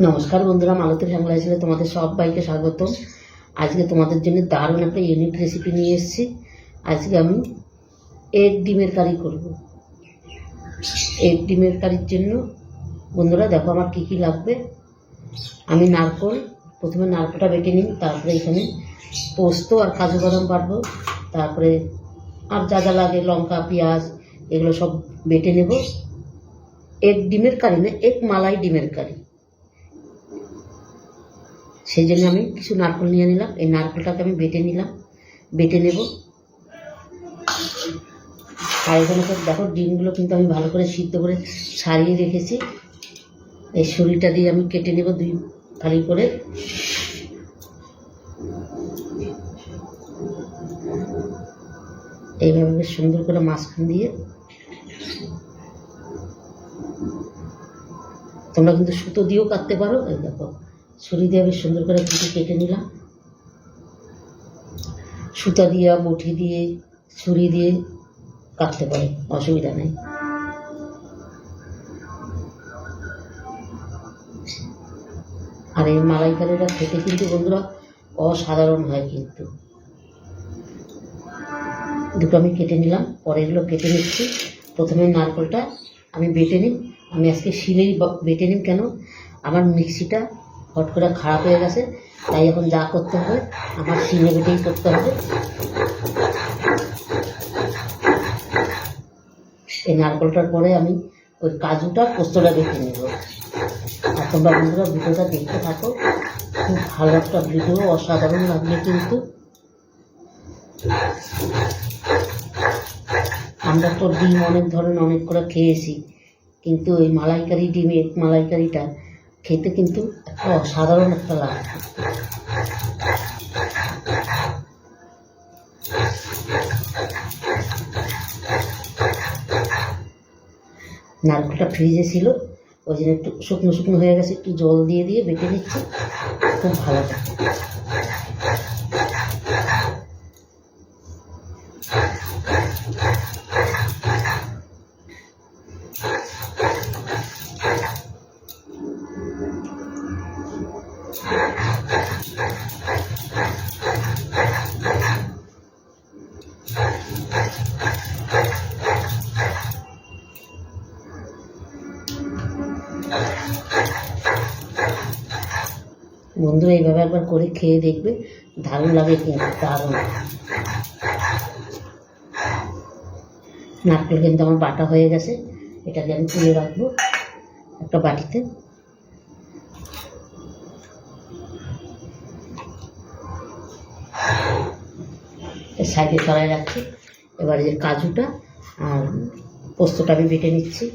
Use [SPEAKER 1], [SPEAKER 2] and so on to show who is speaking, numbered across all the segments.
[SPEAKER 1] নমস্কার বন্ধুরা, মালতী বাংলা চ্যানেলে তোমাদের সবাইকে স্বাগতম। আজকে তোমাদের জন্য দারুণ একটা ইউনিক রেসিপি নিয়ে এসেছি। আজকে আমি এগ ডিমের কারি করব। এগ ডিমের কারির জন্য বন্ধুরা দেখো আমার কী কী লাগবে। আমি প্রথমে নারকেলটা বেটে নিই, তারপরে এখানে পোস্ত আর কাজু বাদাম বাটবো, তারপরে আর যা যা লাগে লঙ্কা পেঁয়াজ এগুলো সব বেটে নেব। এগ ডিমের কারি না, এগ মালাই ডিমের কারি, সেই জন্য আমি কিছু নারকেল নিয়ে নিলাম। এই নারকেলটাকে আমি বেটে নেব। আর এখানে দেখো ডিমগুলো কিন্তু আমি ভালো করে সিদ্ধ করে ছাড়িয়ে রেখেছি। এই ছুরিটা দিয়ে আমি কেটে নেব দুই ফালি করে। এইভাবে বেশ সুন্দর করে মাঝখান দিয়ে, তোমরা কিন্তু সুতো দিয়েও কাটতে পারো। এই দেখো ছুরি দিয়ে বেশ সুন্দর করে কেটে নিলাম। সুতা দিয়ে, বটি দিয়ে, ছুরি দিয়ে কাটতে পারে, অসুবিধা নেই। আর এই মালাইকারিটা খেতে কিন্তু বন্ধুরা অসাধারণ হয়। কিন্তু দুটো আমি কেটে নিলাম, পরে এগুলো কেটে নিচ্ছি। প্রথমে নারকেলটা আমি বেটে নিই। আমি আজকে শিলেই বেটে নিই, কেন আমার মিক্সিটা হট করে খারাপ হয়ে গেছে, তাই এখন যা করতে হবে আমার শিলে বেটেই করতে হবে। এই নারকেলটার পরে আমি ওই কাজুটা পোস্তটা বেটে নেব। আর তোমরা বন্ধুরা ভিডিওটা দেখতে থাকো, খুব ভালো একটা ভিডিও, অসাধারণ লাগবে। কিন্তু আমরা তো ডিম অনেক ধরনের অনেক করে খেয়েছি, কিন্তু ওই ডিমের মালাইকারিটা খেতে কিন্তু একটা অসাধারণ একটা লাগে। নারকেলটা ফ্রিজে ছিল, ওই জন্য একটু শুকনো শুকনো হয়ে গেছে, একটু জল দিয়ে বেটে নিচ্ছি, খুব ভালো থাকে। বন্ধুরা এইভাবে একবার করে খেয়ে দেখবে, দারুণ লাগে কিন্তু, দারুণ। নারকেল কিন্তু আমার বাটা হয়ে গেছে, এটাকে আমি তুলে রাখবো একটা বাটিতে। সাইডে সরাই রাখছি। এবার যে কাজুটা আর পোস্তটা আমি বেটে নিচ্ছি।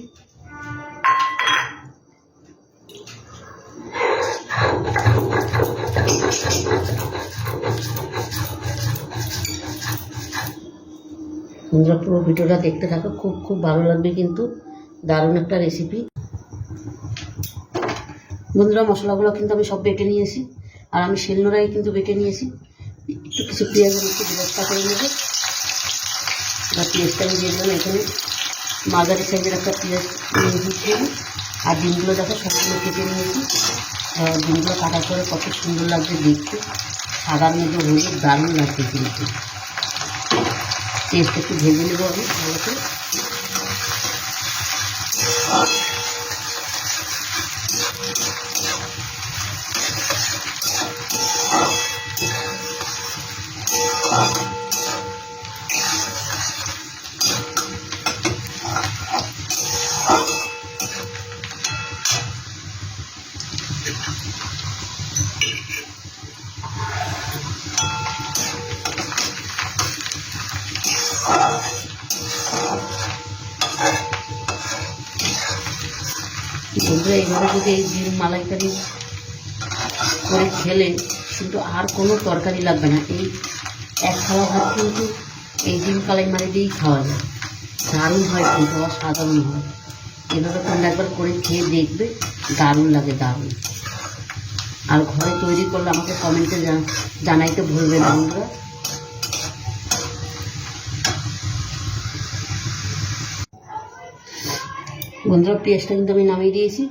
[SPEAKER 1] বন্ধুরা পুরো ভিডিওটা দেখতে থাকো, খুব খুব ভালো লাগবে কিন্তু, দারুণ একটা রেসিপি। বন্ধুরা মশলাগুলো কিন্তু আমি সব বেটে নিয়েছি, আর আমি শিলনোড়ায় কিন্তু বেটে নিয়েছি। একটু কিছু পেঁয়াজের একটু ব্যবস্থা করে নেব। বা পেঁয়াজটা আমি দিয়ে দিলাম এখানে, মাঝারি সাইজের একটা পেঁয়াজ নিয়ে দিচ্ছি। আর ডিমগুলো দেখো সবগুলো কেটে নিয়েছি। ডিমগুলো কাটার পরে কত সুন্দর লাগছে দেখতে, সাদার মধ্যে হলুদ, দারুণ লাগছে কিন্তু। পেঁয়াজটা একটু ভেজে নেবো আমি ভালো করে। বন্ধুরা এইভাবে যদি এই ডিম মালাইকারি করে খেলে কিন্তু আর কোনো তরকারি লাগবে না। এই এক থালা ভাত কিন্তু এই ডিম মালাই দিয়েই খাওয়া যায়, দারুণ হয় কিন্তু, অসাধারণ হয়। এভাবে তোমরা একবার করে খেয়ে দেখবে, দারুণ লাগে, দারুণ। আর ঘরে তৈরি করলে আমাকে কমেন্টে জানাইতে ভুলবে না বন্ধুরা। বন্ধুরা পেঁয়াজটা কিন্তু আমি নামিয়ে দিয়েছি।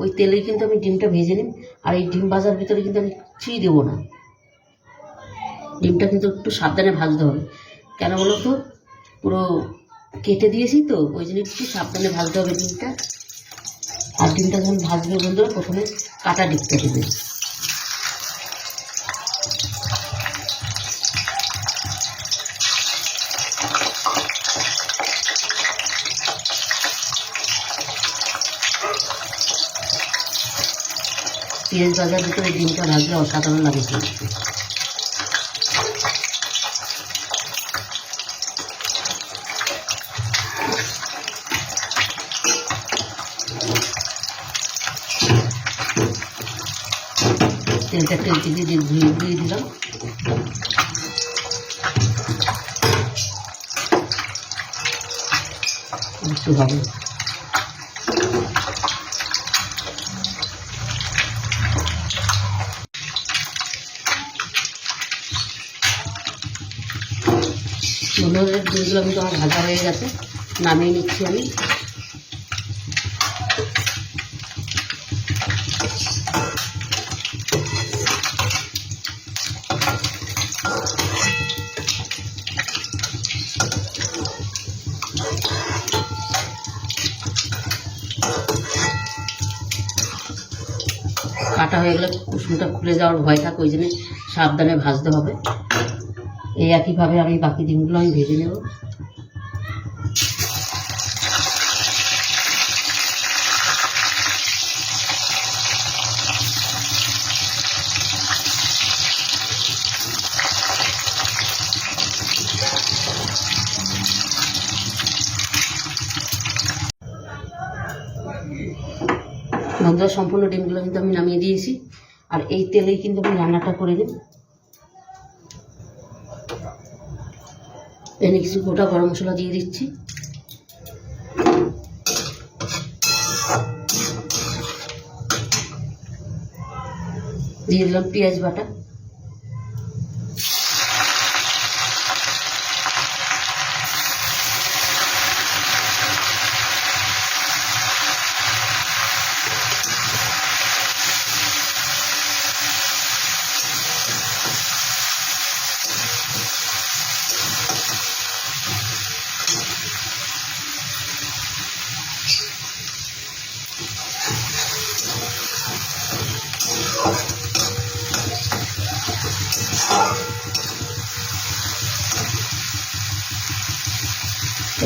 [SPEAKER 1] ওই তেলেই কিন্তু আমি ডিমটা ভেজে নিই। আর এই ডিম ভাজার ভিতরে কিন্তু আমি কিছুই দেবো না, ডিমটা কিন্তু একটু সাবধানে ভাজতে হবে। কেন বলো তো, পুরো কেটে দিয়েছি তো, ওই জন্য একটু সাবধানে ভাজতে হবে ডিমটা। আর ডিমটা যখন ভাজবে বন্ধুরা, প্রথমে কাটা ডিমটা দেবে। পেঁয়াজ ভাজার ভিতরে ডিমটা ভাজলে অসাধারণ লাগে কিন্তু। তেলটা টেলতে দিয়ে ধুয়ে দিলাম। একটু হবে ডিমগুলো কিন্তু আমার ভাজা হয়ে গেছে, নামিয়ে নিচ্ছি আমি। কাটা হয়ে গেলে কুসুমটা খুলে যাওয়ার ভয় থাকে, ওই জন্য সাবধানে ভাজতে হবে। এই একইভাবে আমি বাকি ডিমগুলো আমি ভেজে নেব। বন্ধুরা, সম্পূর্ণ ডিমগুলো কিন্তু আমি নামিয়ে দিয়েছি। আর এই তেলেই কিন্তু আমি রান্নাটা করে দেব। এনে কিছু গোটা গরম মশলা দিয়ে দিচ্ছি, দিয়ে দিলাম পেঁয়াজ বাটা,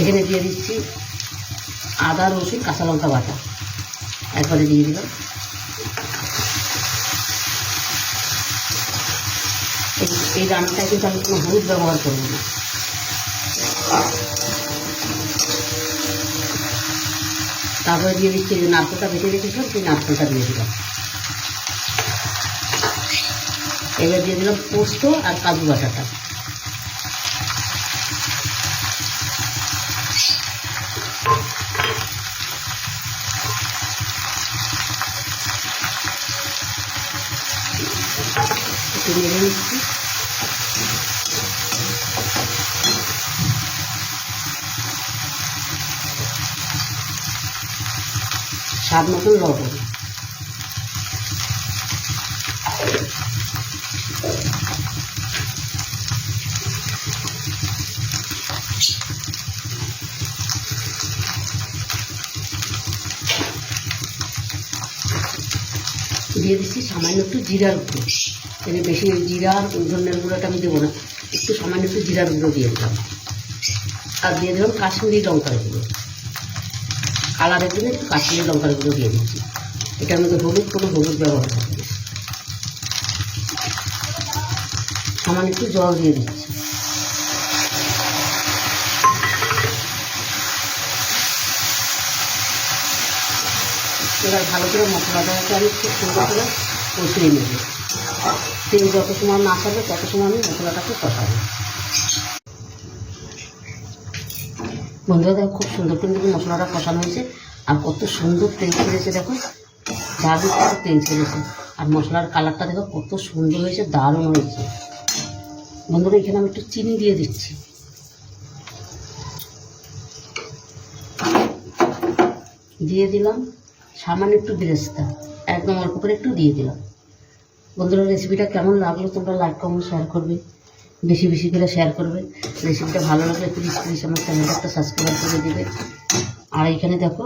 [SPEAKER 1] এখানে দিয়ে দিচ্ছি আদা রসুন কাঁচা লঙ্কা বাটা, একবারে দিয়ে দিলাম। এই রান্নাটায় কিন্তু আমি কোনো হলুদ ব্যবহার করবো না। তারপরে দিয়ে দিচ্ছি যে নারকেলটা বেটে রেখেছিলাম, সেই নারকেলটা দিয়ে দিলাম। এবার দিয়ে দিলাম পোস্ত আর কাজু বাটাটা। একটু নেড়ে নিচ্ছি। স্বাদ মতন লবণ, দিয়ে দিচ্ছি সামান্য একটু জিরার গুঁড়ো। এখানে বেশি জিরা আর ধনের গুঁড়োটা আমি দেবো না, একটু সামান্য একটু জিরার গুঁড়ো দিয়ে দিলাম। আর দিয়ে দিলাম কাশ্মীরি লঙ্কার গুঁড়ো, কালারের জন্য একটু কাশ্মীরি লঙ্কার গুঁড়ো দিয়ে দিচ্ছি। এটার মধ্যে কোনো হলুদ ব্যবহার থাকবে। সামান্য একটু জল দিয়ে দিচ্ছি। এবার ভালো করে মশলাটাকে আমি খুব সুন্দর করে কষিয়ে নেব। তেল যত সময় না ছাড়বে তত সময় আমি মশলাটাকে কষাবো। বন্ধুরা দেখো, খুব সুন্দর কিন্তু মশলাটা কষানো হয়েছে। আর কত সুন্দর তেল ছেড়েছে, দেখো দারুণ কত তেল ছেড়েছে। আর মশলার কালারটা দেখো কত সুন্দর হয়েছে, দারুণ হয়েছে। বন্ধুরা, এখানে আমি একটু চিনি দিয়ে দিচ্ছি। দিয়ে দিলাম সামান্য একটু বেরেস্তা একদম অল্প করে একটু দিয়ে দিলাম। বন্ধুরা রেসিপিটা কেমন লাগলো তোমরা লাইক কমেন্ট শেয়ার করবে, বেশি বেশি করে শেয়ার করবে। রেসিপিটা ভালো লাগলে প্লিজ প্লিজ আমার চ্যানেলটা একটা সাবস্ক্রাইব করে দেবে। আর এখানে দেখো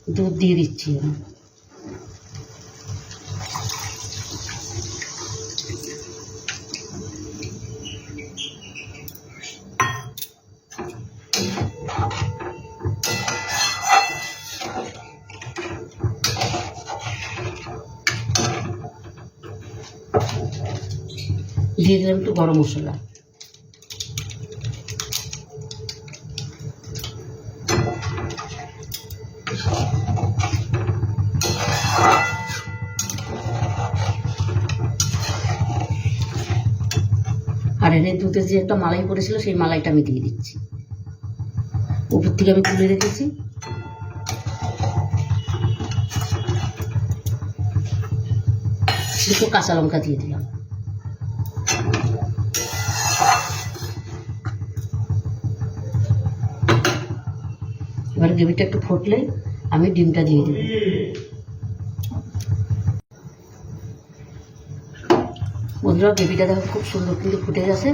[SPEAKER 1] দুধ দিয়ে দিচ্ছি আমি। দিয়ে দিলাম একটু গরম মশলা। আর এনে দুধে যে একটা মালাই পড়েছিল সেই মালাইটা আমি দিয়ে দিচ্ছি। উপর থেকে আমি তুলে রেখেছি। একটু কাঁচা লঙ্কা দিয়ে দিলাম। এবার গ্রেভিটা একটু ফুটলে আমি ডিমটা দিয়ে দেব। বন্ধুরা গ্রেভিটা দেখো খুব সুন্দর কিন্তু ফুটে গেছে।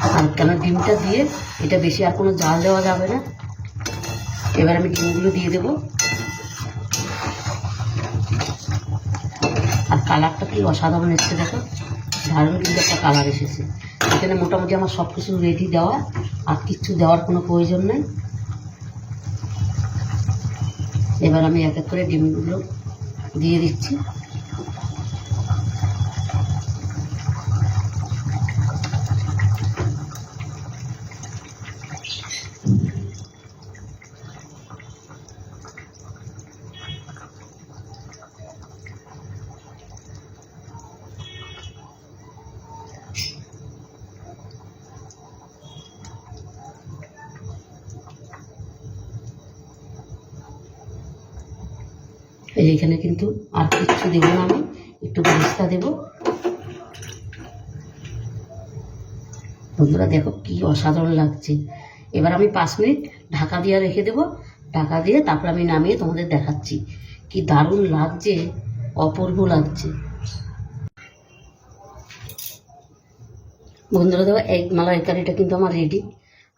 [SPEAKER 1] আর কেন ডিমটা দিয়ে এটা বেশি আর কোনো জাল দেওয়া যাবে না। এবার আমি ডিমগুলো দিয়ে দেবো। আর কালারটা কি অসাধারণ এসছে দেখো, দারুণ কিন্তু একটা কালার এসেছে। এখানে মোটামুটি আমার সব কিছু রেডি দেওয়া, আর কিচ্ছু দেওয়ার কোনো প্রয়োজন নেই। এবার আমি এক এক করে ডিমগুলো দিয়ে দিচ্ছি। এইখানে কিন্তু আর কিচ্ছু দেবো না, আমি একটু বেরেস্তা দেবো। বন্ধুরা দেখো কি অসাধারণ লাগছে। এবার আমি 5 মিনিট ঢাকা দিয়ে রেখে দেবো। ঢাকা দিয়ে তারপর আমি নামিয়ে তোমাদের দেখাচ্ছি কি দারুণ লাগছে, অপূর্ব লাগছে। বন্ধুরা দেখো এগ মালাইকারিটা কিন্তু আমার রেডি,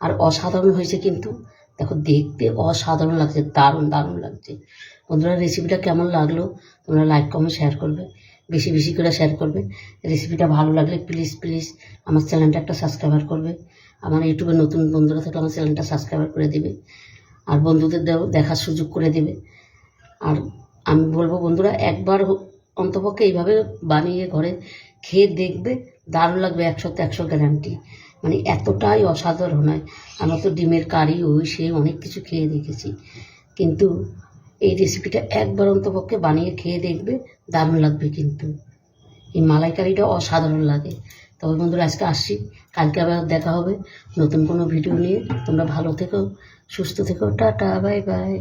[SPEAKER 1] আর অসাধারণ হয়েছে কিন্তু। দেখো দেখতে অসাধারণ লাগছে, দারুণ দারুণ লাগছে। বন্ধুরা রেসিপিটা কেমন লাগলো তোমরা লাইক কমেন্ট শেয়ার করবে, বেশি বেশি করে শেয়ার করবে। রেসিপিটা ভালো লাগলে প্লিজ প্লিজ আমার চ্যানেলটা একটা সাবস্ক্রাইবার করবে। আমার ইউটিউবে নতুন বন্ধুরা থাকলে আমার চ্যানেলটা সাবস্ক্রাইবার করে দেবে, আর বন্ধুদের দেখার সুযোগ করে দেবে। আর আমি বলবো বন্ধুরা একবার অন্তপক্ষে এইভাবে বানিয়ে ঘরে খেয়ে দেখবে, দারুণ লাগবে। 100তে 100 গ্যারান্টি। মানে এতটাই অসাধারণ হয়। আমরা তো ডিমের কারি ওই সে অনেক কিছু খেয়ে দেখেছি, কিন্তু এই রেসিপিটা একবার অন্তপক্ষে বানিয়ে খেয়ে দেখবে, দারুণ লাগবে। কিন্তু এই মালাইকারিটা অসাধারণ লাগে। তবে বন্ধুরা আজকে আসছি, কালকে আবার দেখা হবে নতুন কোনো ভিডিও নিয়ে। তোমরা ভালো থেকো, সুস্থ থেকো, টাটা বাই বাই।